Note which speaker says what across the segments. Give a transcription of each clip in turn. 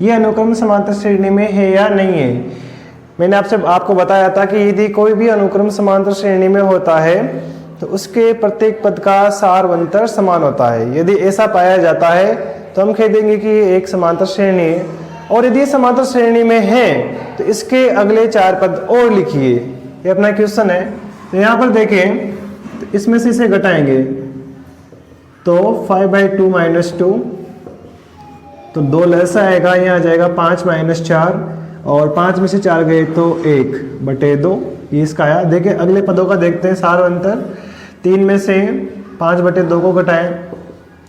Speaker 1: ये अनुक्रम समांतर श्रेणी में है या नहीं है। मैंने आपको बताया था कि यदि कोई भी अनुक्रम समांतर श्रेणी में होता है तो उसके प्रत्येक पद का सारवंतर समान होता है। यदि ऐसा पाया जाता है तो हम कह देंगे कि ये एक समांतर श्रेणी है। और यदि समांतर श्रेणी में है तो इसके अगले 4 पद और लिखिए। ये अपना क्वेश्चन है। तो यहाँ पर देखें, तो इसमें से इसे घटाएंगे तो 5/2 - 2, तो 2 लसा आएगा, यहाँ आ जाएगा 5 - 4, और 5 में से 4 गए तो 1/2, ये इसका आया। देखिए अगले पदों का देखते हैं सारवंतर। 3 में से 5/2 को घटाएं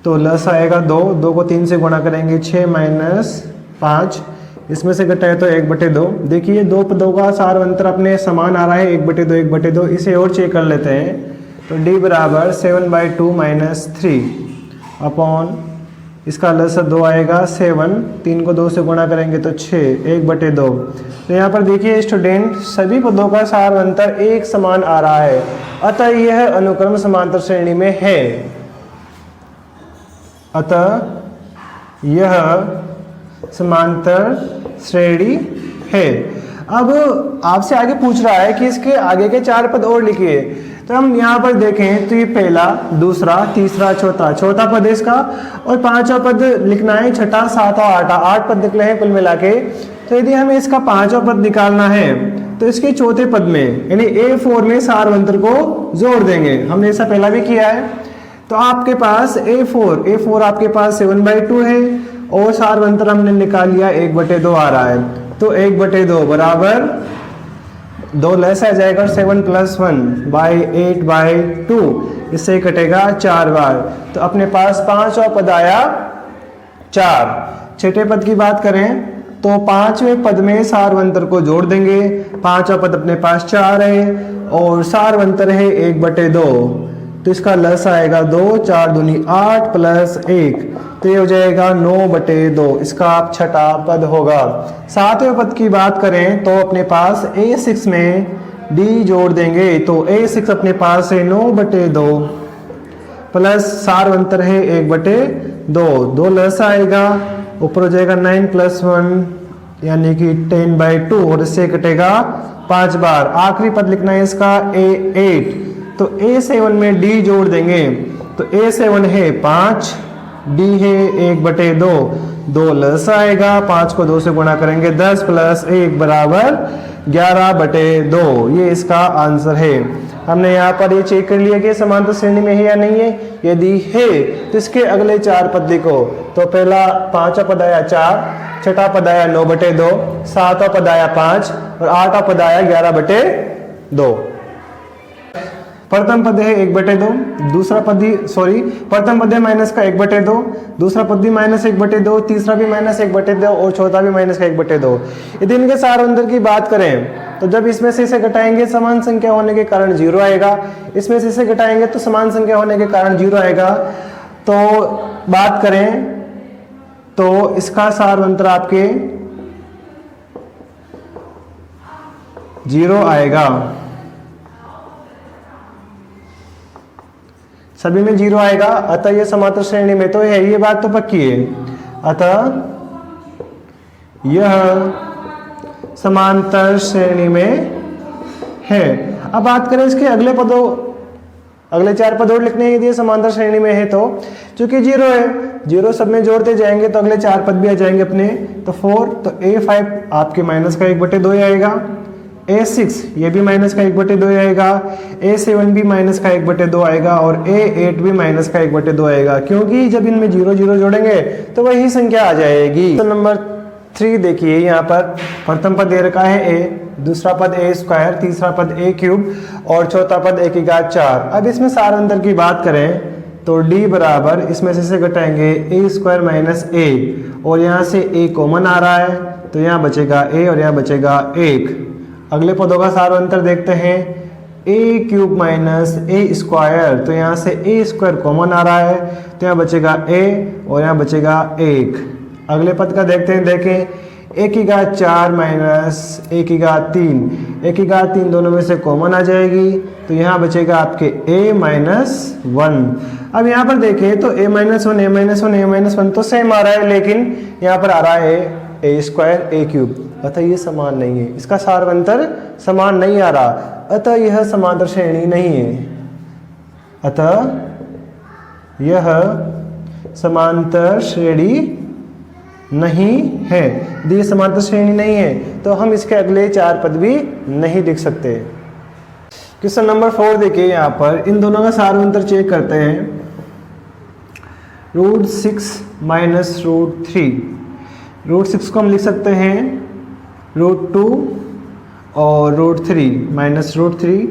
Speaker 1: तो लस आएगा 2, 2 को 3 से गुणा करेंगे 6 - 5, इसमें से घटाए तो 1/2। देखिए 2 पदों का सारवंतर अपने समान आ रहा है, 1/2 1/2। इसे और चेक कर लेते हैं तो d बराबर 7/2 - 3 अपॉन इसका लस 2 आएगा 7, 3 को 2 से गुणा करेंगे तो 6, 1/2। तो यहाँ पर देखिए स्टूडेंट, सभी पदों का सारवंतर एक समान आ रहा है, अतः यह अनुक्रम समांतर श्रेणी में है। अतः यह समांतर श्रेणी है। अब आपसे आगे पूछ रहा है कि इसके आगे के 4 पद और लिखिए। तो हम यहाँ पर देखें तो ये पहला, दूसरा, तीसरा, चौथा पद है इसका, और 5वां पद लिखना है, छठा, 7वां, 8वां, 8 पद निकले हैं कुल मिला के। तो यदि हमें इसका 5वां पद निकालना है तो इसके चौथे पद में यानी A4 में सारवंतर को जोड़ देंगे। हमने ऐसा पहला भी किया है। तो आपके पास A4 आपके पास 7/2 है और सारवंतर हमने निकाल लिया 1/2 आ रहा है। तो 1/2 बराबर 2 लेस आ जाएगा 7 + 1/8/2, इससे कटेगा 4 बार। तो अपने पास 5वां पद आया 4। छठे पद की बात करें तो 5वें पद में सारवंतर को जोड़ देंगे। 5वां पद अपने पास 4 है और सारवंतर है 1/2, तो इसका लस आएगा 2, 4 दूनी 8 + 1, तो ये हो जाएगा 9/2। इसका छठा पद होगा। 7वें पद की बात करें तो अपने पास A6 में D जोड़ देंगे, तो A6 अपने पास है 9/2 प्लस सारवंतर है 1/2, 2 लस आएगा, ऊपर हो जाएगा 9 + 1 यानी कि 10/2, और इससे कटेगा 5 बार। आखिरी पद लिखना है इसका A8, तो A7 में D जोड़ देंगे, तो A7 है 5, D है 1/2, 2 लस आएगा, 5 को 2 से गुणा करेंगे 10 + 1 बराबर 11/2। ये इसका आंसर है। हमने यहाँ पर ये चेक कर लिया कि समांतर श्रेणी में है या नहीं है। यदि है तो इसके अगले 4 पद लिखो। तो पहला 5वां पद आया 4, छठा पद आया 9/2, 7वां पद आया 5 और 8वां पद आया 11/2। प्रथम पद है 1/2, दूसरा पद प्रथम पद है माइनस का 1/2, दूसरा पद भी -1/2, तीसरा भी -1/2 और चौथा भी -1/2। यदि इनके सारवंतर की बात करें तो जब इसमें से इसे घटाएंगे समान संख्या होने के कारण 0 आएगा, इसमें से इसे घटाएंगे तो समान संख्या होने के कारण 0 आएगा। तो बात करें तो इसका सारवंतर आपके 0 आएगा, सभी में 0 आएगा, अतः ये समांतर श्रेणी में तो है, ये बात तो पक्की है। अतः यह समांतर श्रेणी में है। अब बात करें इसके अगले 4 पद और लिखने हैं। यदि समांतर श्रेणी में है तो चूंकि 0 है, 0 सब में जोड़ते जाएंगे तो अगले 4 पद भी आ जाएंगे अपने। तो 4, तो A5 आपके माइनस का 1/2 ही आएगा, A6 ये भी माइनस का 1/2 आएगा, A7 भी माइनस का 1/2 आएगा और A8 भी माइनस का 1/2 आएगा, क्योंकि जब इनमें 0 0 जोड़ेंगे तो वही संख्या आ जाएगी। तो नंबर 3 देखिए, यहाँ पर प्रथम पद दे रखा है A, दूसरा पद A², तीसरा पद A³ और चौथा पद A की घात 4। अब इसमें सारवंतर की बात करें तो D बराबर इसमें से घटाएंगे A² - A, और यहाँ से A कॉमन आ रहा है तो यहाँ बचेगा A और यहाँ बचेगा 1। अगले पदों का सारवंतर देखते हैं, A³ - A², तो यहाँ से A² कॉमन आ रहा है तो यहाँ बचेगा A और यहाँ बचेगा 1। अगले पद का देखते हैं, देखें A की घात 4 - A की घात 3, A की घात 3 दोनों में से कॉमन आ जाएगी तो यहाँ बचेगा आपके A - 1। अब यहाँ पर देखें तो A - 1 A - 1 A - 1 तो सेम आ रहा है, लेकिन यहाँ पर आ रहा है ए स्क्वायर ए क्यूब, अतः ये समान नहीं है, इसका सारवंतर समान नहीं आ रहा, अतः यह समांतर श्रेणी नहीं है, अतः यह समांतर श्रेणी नहीं है। यदि ये समांतर श्रेणी नहीं है तो हम इसके अगले 4 पद भी नहीं लिख सकते। क्वेश्चन नंबर 4 देखिए, यहाँ पर इन दोनों का सारवंतर चेक करते हैं। √6 माइनस √3, √6 को हम लिख सकते हैं √2 और √3 माइनस √3,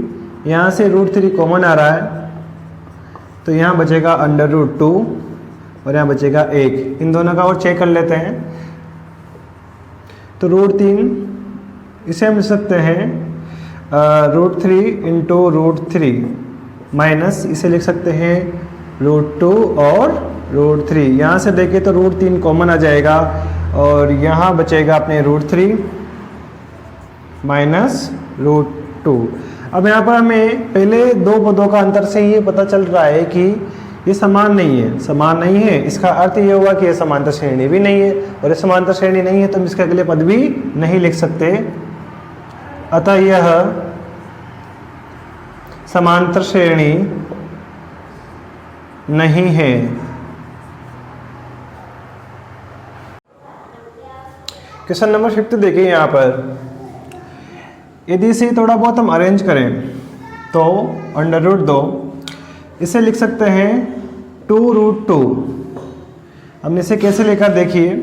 Speaker 1: यहाँ से √3 कॉमन आ रहा है तो यहाँ बचेगा √2 और यहाँ बचेगा 1। इन दोनों का और चेक कर लेते हैं। तो √3 इसे हम लिख सकते हैं √3 इंटू √3 माइनस इसे लिख सकते हैं √2 और √3। यहाँ से देखें तो √3 कॉमन आ जाएगा और यहाँ बचेगा अपने √3 माइनस √2। अब यहाँ पर हमें पहले दो पदों का अंतर से ये पता चल रहा है कि ये समान नहीं है, समान नहीं है, इसका अर्थ ये हुआ कि ये समांतर श्रेणी भी नहीं है, और ये समांतर श्रेणी नहीं है तो हम इसके अगले पद भी नहीं लिख सकते, अतः यह समांतर श्रेणी नहीं है। क्वेश्चन नंबर 5 देखिए, यहाँ पर यदि इसे थोड़ा बहुत हम अरेंज करें तो √2 इसे लिख सकते हैं 2√2। हमने इसे कैसे लेकर देखिए,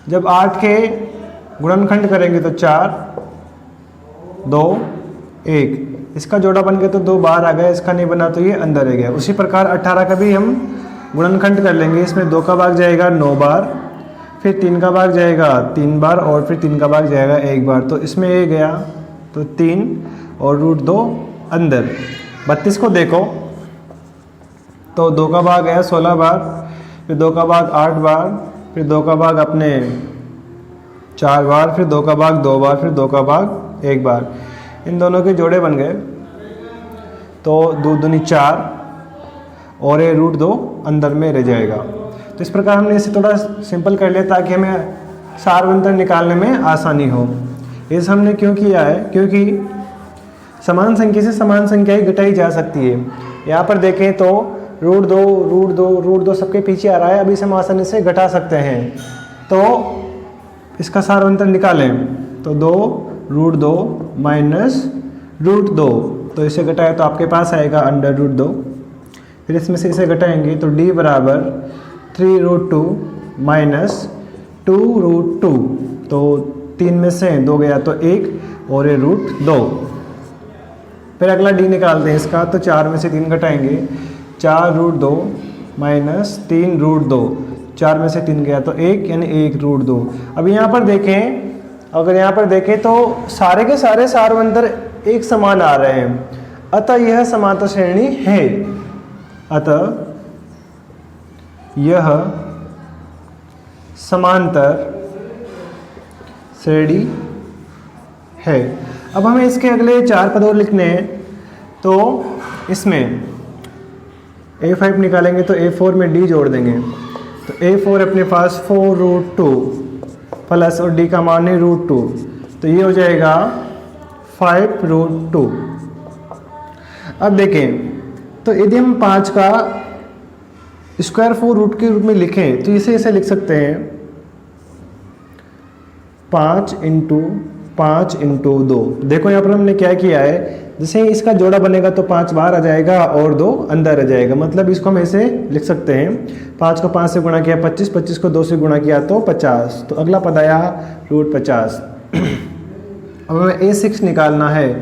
Speaker 1: जब 8 के गुणनखंड करेंगे तो 4 2 1, इसका जोड़ा बन गया तो 2 बाहर आ गया, इसका नहीं बना तो ये अंदर रह गया। उसी प्रकार 18 का भी हम गुणनखंड कर लेंगे, इसमें 2 का भाग जाएगा 9 बार, फिर 3 का भाग जाएगा 3 बार और फिर 3 का भाग जाएगा 1 बार, तो इसमें ये गया तो 3 और √2 अंदर। 32 को देखो तो 2 का भाग गया 16 बार, फिर 2 का भाग 8 बार, फिर 2 का भाग अपने 4 बार, फिर 2 का भाग 2 बार, फिर 2 का भाग 1 बार। इन दोनों के जोड़े बन गए तो 2 दूनी 4 और ये √2 अंदर में रह जाएगा। तो इस प्रकार हमने इसे थोड़ा सिंपल कर लिया ताकि हमें सारवंतर निकालने में आसानी हो। इसे हमने क्यों किया है, क्योंकि समान संख्या से समान संख्या ही घटाई जा सकती है। यहाँ पर देखें तो √2 सबके पीछे आ रहा है, अभी इसे हम आसानी से घटा सकते हैं। तो इसका सारवंतर निकालें तो 2√2 माइनस √2, तो इसे घटाए तो आपके पास आएगा √2। फिर इसमें से इसे घटाएंगे तो d बराबर 3√2 माइनस 2√2, तो 3 में से 2 गया तो 1 और ये √2। फिर अगला d निकालते हैं इसका, तो 4 में से 3 घटाएंगे, 4√2 माइनस 3√2, 4 में से 3 गया तो 1 यानी 1√2। अब यहाँ पर देखें, अगर यहाँ पर देखें तो सारे के सारे सारवंतर एक समान आ रहे हैं, अतः यह समांतर श्रेणी है, अतः यह समांतर श्रेणी है। अब हमें इसके अगले 4 पद और लिखने हैं, तो इसमें A5 निकालेंगे तो A4 में D जोड़ देंगे, तो A4 अपने पास 4√2 प्लस और D का मान है √2, तो ये हो जाएगा 5√2। अब देखें तो यदि हम 5 का स्क्वायर 4 रूट के रूप में लिखें तो इसे लिख सकते हैं 5 इंटू 2। देखो यहाँ पर हमने क्या किया है, जैसे ही इसका जोड़ा बनेगा तो 5 बाहर आ जाएगा और 2 अंदर आ जाएगा, मतलब इसको हम ऐसे लिख सकते हैं 5 को 5 से गुणा किया 25, 25 को 2 से गुणा किया तो 50, तो अगला पद आया √50। अब हमें A6 निकालना है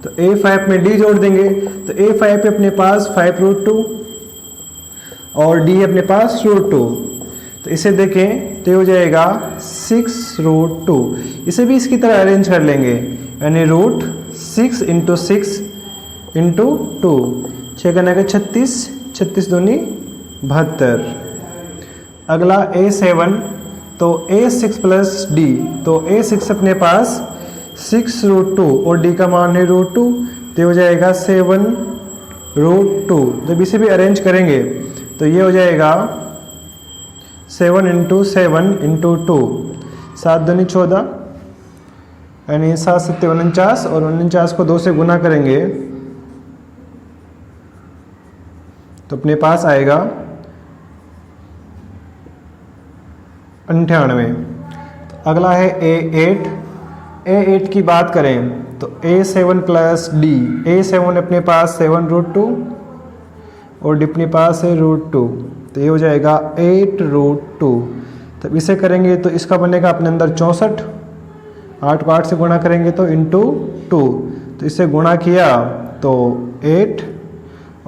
Speaker 1: तो A5 में D जोड़ देंगे, तो A5 पे अपने पास 5√2 और D अपने पास √2, तो इसे देखें तो ये हो जाएगा 6√2। इसे भी इसकी तरह अरेंज कर लेंगे, यानी √6 इंटू 6 इंटू 2, 6 करने का 36, 36 दूनी 72। अगला A7, तो A6 प्लस D, तो A6 अपने पास 6√2 और D का मान है √2, तो हो जाएगा 7√2। जब इसे भी अरेंज करेंगे तो ये हो जाएगा 7 इंटू 7 इंटू 2, 7 दूनी 14, यानी 7 सत्ते 49, और 49 को 2 से गुना करेंगे तो अपने पास आएगा 98। तो अगला है A8। A8 की बात करें तो A7 प्लस D। A7 अपने पास 7√2 और D अपने पास है √2, तो ये हो जाएगा 8√2। तब इसे करेंगे तो इसका बनेगा अपने अंदर 64, 8 को 8 से गुणा करेंगे तो इंटू 2, तो इसे गुणा किया तो 8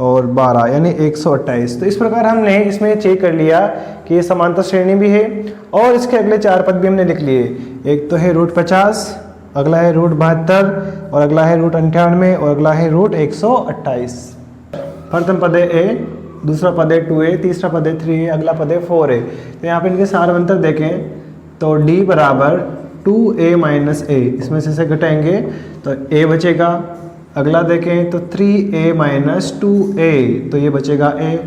Speaker 1: और 12 यानी 128। तो इस प्रकार हमने इसमें चेक कर लिया कि ये समांतर श्रेणी भी है और इसके अगले 4 पद भी हमने लिख लिए। एक तो है √50, अगला है √72, और अगला है √98, और अगला है √128। प्रथम पद है A, दूसरा पद है 2A, तीसरा पद है 3A, अगला पद है 4A। तो यहाँ पे इनके सार अंतर देखें तो D बराबर 2A माइनस A, इसमें से घटाएंगे तो A बचेगा। अगला देखें तो 3A माइनस 2A, तो ये बचेगा A।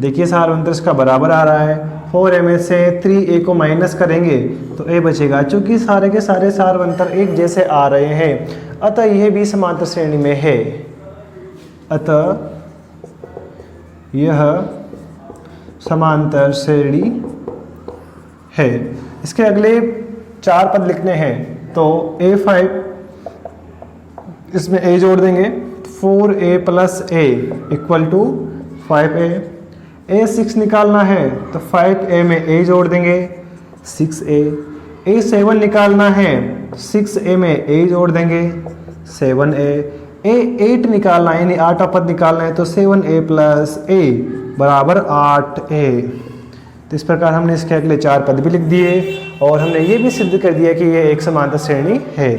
Speaker 1: देखिए सार अंतर इसका बराबर आ रहा है। 4A में से 3A को माइनस करेंगे तो A बचेगा। चूंकि सारे के सारे सार अंतर एक जैसे आ रहे हैं अतः यह भी समांतर श्रेणी में है। अतः यह समांतर श्रेणी है। इसके अगले 4 पद लिखने हैं तो A5, इसमें A जोड़ देंगे 4A plus A equal to 5A। A6 निकालना है तो 5A में A जोड़ देंगे 6A। A7 निकालना है 6A में A जोड़ देंगे 7A। A8 निकालना है यानी 8वां पद निकालना है तो 7A प्लस A बराबर 8A। तो इस प्रकार हमने इसके अगले 4 पद भी लिख दिए और हमने ये भी सिद्ध कर दिया कि यह एक समांतर श्रेणी है।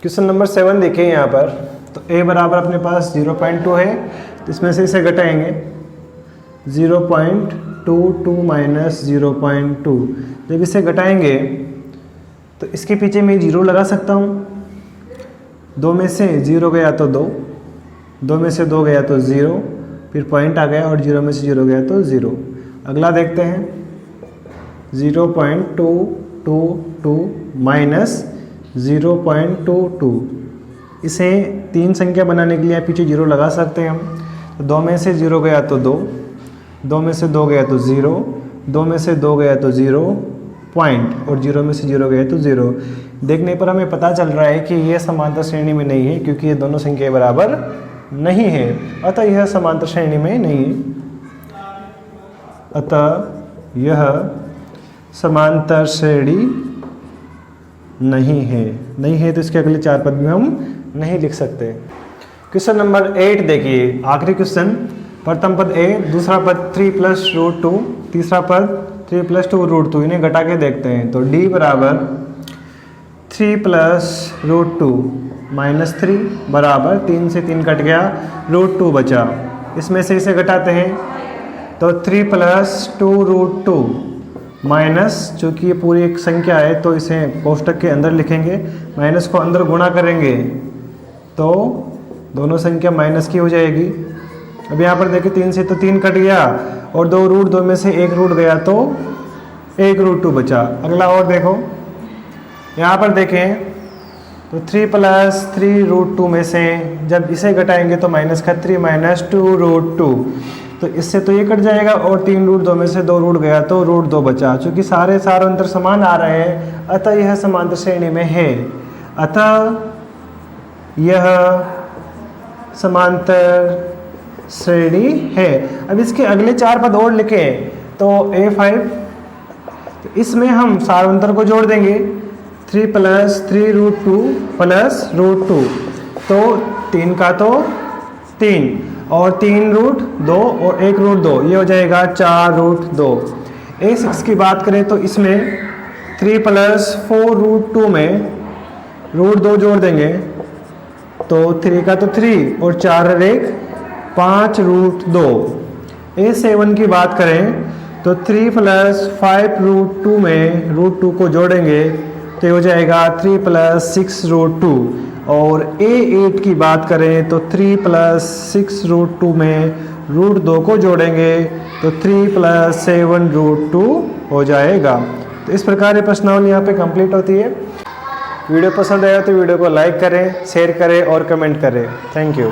Speaker 1: क्वेश्चन नंबर 7 देखें यहाँ पर तो A बराबर अपने पास 0.2 है, तो इसमें से इसे घटाएंगे 0.22 माइनस 0.2। जब इसे घटाएंगे तो इसके पीछे मैं 0 लगा सकता हूँ। 2 में से 0 गया तो 2, 2 में से 2 गया तो 0, फिर पॉइंट आ गया और 0 में से 0 गया तो 0। अगला देखते हैं 0.222 माइनस 0.22। इसे 3 संख्या बनाने के लिए पीछे 0 लगा सकते हैं हम। तो 2 में से 0 गया तो 2, 2 में से 2 गया तो 0, 2 में से 2 गया तो 0 पॉइंट और 0 में से 0 गया तो 0। देखने पर हमें पता चल रहा है कि यह समांतर श्रेणी में नहीं है क्योंकि ये दोनों संख्या बराबर नहीं है, अतः यह समांतर श्रेणी में नहीं है। अतः यह समांतर श्रेणी नहीं है तो इसके अगले 4 पद भी हम नहीं लिख सकते। क्वेश्चन नंबर 8 देखिए, आखिरी क्वेश्चन। प्रथम पद A, दूसरा पद 3 प्लस √2, तीसरा पद 3 प्लस 2 √2। इन्हें घटा के देखते हैं तो D बराबर 3 प्लस √2 माइनस 3 बराबर 3 से 3 कट गया, √2 बचा। इसमें से इसे घटाते हैं तो 3 प्लस 2 √2 माइनस, चूँकि ये पूरी एक संख्या है तो इसे कोष्टक के अंदर लिखेंगे, माइनस को अंदर गुणा करेंगे तो दोनों संख्या माइनस की हो जाएगी। अब यहाँ पर देखिए 3 से तो 3 कट गया और 2 √2 में से 1 रूट गया तो 1 √2 बचा। अगला और देखो, यहाँ पर देखें तो 3 प्लस 3 √2 में से जब इसे घटाएंगे तो माइनस का 3 माइनस 2 √2, तो इससे तो ये कट जाएगा और 3 √2 में से 2 रूट गया तो √2 बचा। चूँकि सारे सार अंतर समान आ रहे हैं अतः यह समांतर श्रेणी में है। अतः यह समांतर श्रेणी है। अब इसके अगले 4 पद और लिखें तो A5, तो इसमें हम सार अंतर को जोड़ देंगे 3 प्लस 3 √2 प्लस √2, तो 3 का तो 3 और 3 √2 और 1 √2, ये हो जाएगा 4 √2। A6 की बात करें तो इसमें 3 प्लस 4 √2 में √2 जोड़ देंगे तो 3 का तो 3 और 4 और 1 5 √2। A7 की बात करें तो 3 प्लस 5 √2 में √2 को जोड़ेंगे तो ये हो जाएगा 3 प्लस 6 √2। और A8 की बात करें तो 3 प्लस 6 √2 में √2 को जोड़ेंगे तो 3 प्लस 7 √2 हो जाएगा। तो इस प्रकार ये प्रश्नावली यहाँ पे कंप्लीट होती है। वीडियो पसंद आया तो वीडियो को लाइक करें, शेयर करें और कमेंट करें। Thank you.